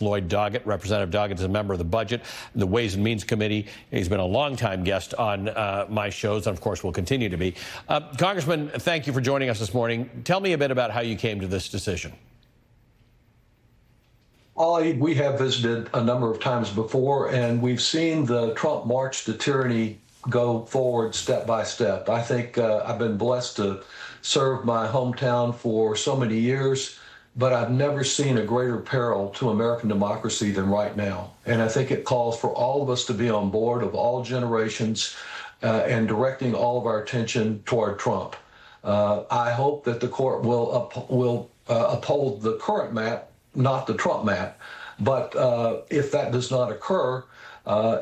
Lloyd Doggett. Representative Doggett is a member of the Budget and the Ways and Means Committee. He's been a longtime guest on my shows, and of course will continue to be. Congressman, thank you for joining us this morning. Tell me a bit about how you came to this decision. We have visited a number of times before, and we've seen the Trump march to tyranny go forward step by step. I think I've been blessed to serve my hometown for so many years, but I've never seen a greater peril to American democracy than right now. And I think it calls for all of us to be on board of all generations and directing all of our attention toward Trump. I hope that the court will uphold the current map, not the Trump map. But if that does not occur,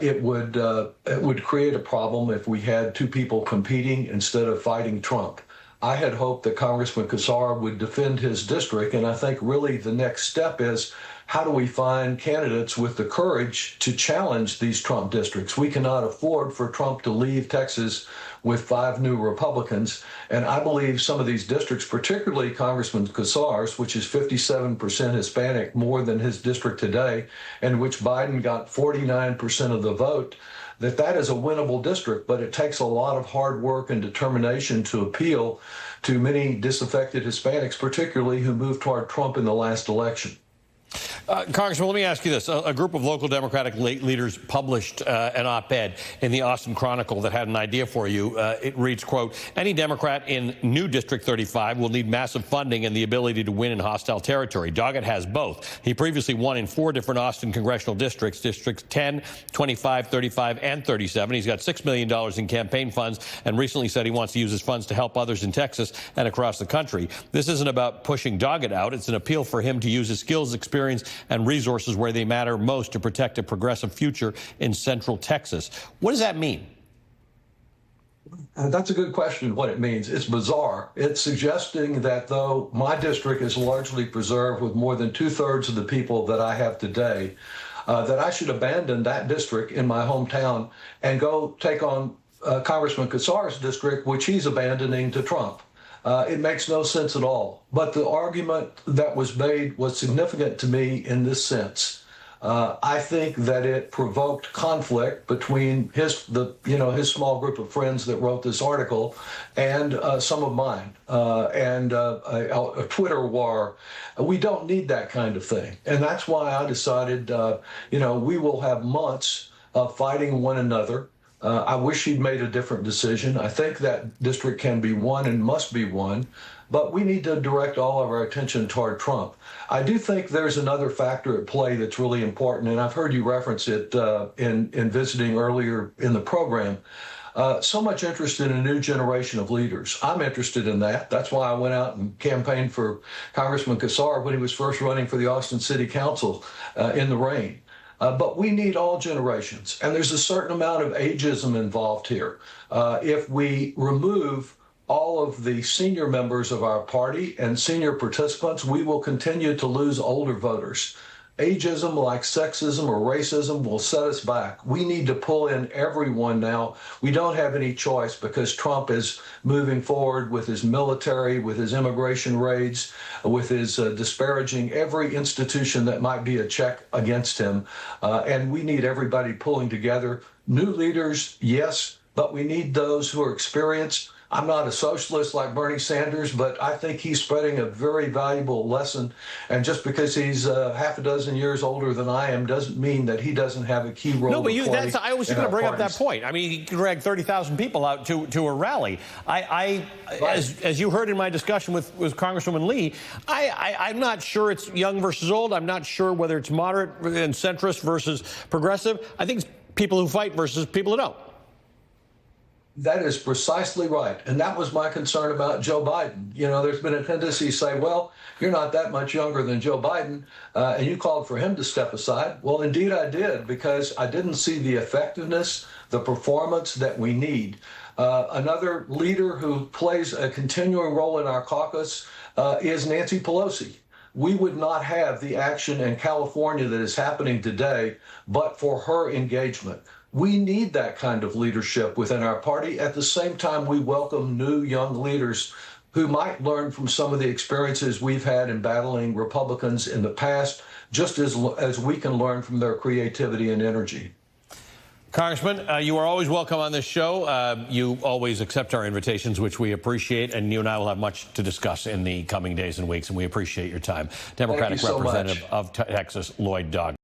it would create a problem if we had two people competing instead of fighting Trump. I had hoped that Congressman Kassar would defend his district, and I think really the next step is how do we find candidates with the courage to challenge these Trump districts? We cannot afford for Trump to leave Texas with 5 new Republicans, and I believe some of these districts, particularly Congressman Kassar's, which is 57% Hispanic, more than his district today, and which Biden got 49% of the vote, that is a winnable district, but it takes a lot of hard work and determination to appeal to many disaffected Hispanics, particularly who moved toward Trump in the last election. Congressman, let me ask you this. A group of local Democratic leaders published an op-ed in the Austin Chronicle that had an idea for you. It reads, quote, any Democrat in new District 35 will need massive funding and the ability to win in hostile territory. Doggett has both. He previously won in 4 different Austin congressional districts, Districts 10, 25, 35, and 37. He's got $6 million in campaign funds and recently said he wants to use his funds to help others in Texas and across the country. This isn't about pushing Doggett out. It's an appeal for him to use his skills, experience, and resources where they matter most to protect a progressive future in Central Texas. What does that mean? That's a good question, what it means. It's bizarre. It's suggesting that though my district is largely preserved with more than 2/3 of the people that I have today, that I should abandon that district in my hometown and go take on Congressman Kassar's district, which he's abandoning to Trump. It makes no sense at all. But the argument that was made was significant to me in this sense. I think that it provoked conflict between his small group of friends that wrote this article and some of mine, and a Twitter war. We don't need that kind of thing. And that's why I decided, we will have months of fighting one another. I wish he'd made a different decision. I think that district can be won and must be won, but we need to direct all of our attention toward Trump. I do think there's another factor at play that's really important, and I've heard you reference it in visiting earlier in the program. So much interest in a new generation of leaders. I'm interested in that. That's why I went out and campaigned for Congressman Kassar when he was first running for the Austin City Council in the rain. But we need all generations, and there's a certain amount of ageism involved here. If we remove all of the senior members of our party and senior participants, we will continue to lose older voters. Ageism, like sexism or racism, will set us back. We need to pull in everyone now. We don't have any choice because Trump is moving forward with his military, with his immigration raids, with his disparaging every institution that might be a check against him. And we need everybody pulling together. New leaders, yes, but we need those who are experienced. I'm not a socialist like Bernie Sanders, but I think he's spreading a very valuable lesson. And just because he's half a dozen years older than I am doesn't mean that he doesn't have a key role. No, but I was going to bring up that point. I mean, he dragged 30,000 people out to a rally. Right. As you heard in my discussion with Congresswoman Lee, I'm not sure it's young versus old. I'm not sure whether it's moderate and centrist versus progressive. I think it's people who fight versus people who don't. That is precisely right. And that was my concern about Joe Biden. There's been a tendency to say, well, you're not that much younger than Joe Biden, and you called for him to step aside. Well, indeed I did, because I didn't see the effectiveness, the performance that we need. Another leader who plays a continuing role in our caucus is Nancy Pelosi. We would not have the action in California that is happening today but for her engagement. We need that kind of leadership within our party. At the same time, we welcome new young leaders who might learn from some of the experiences we've had in battling Republicans in the past, just as we can learn from their creativity and energy. Congressman, you are always welcome on this show. You always accept our invitations, which we appreciate, and you and I will have much to discuss in the coming days and weeks, and we appreciate your time. Democratic Thank you so Representative much. of Texas, Lloyd Doggett.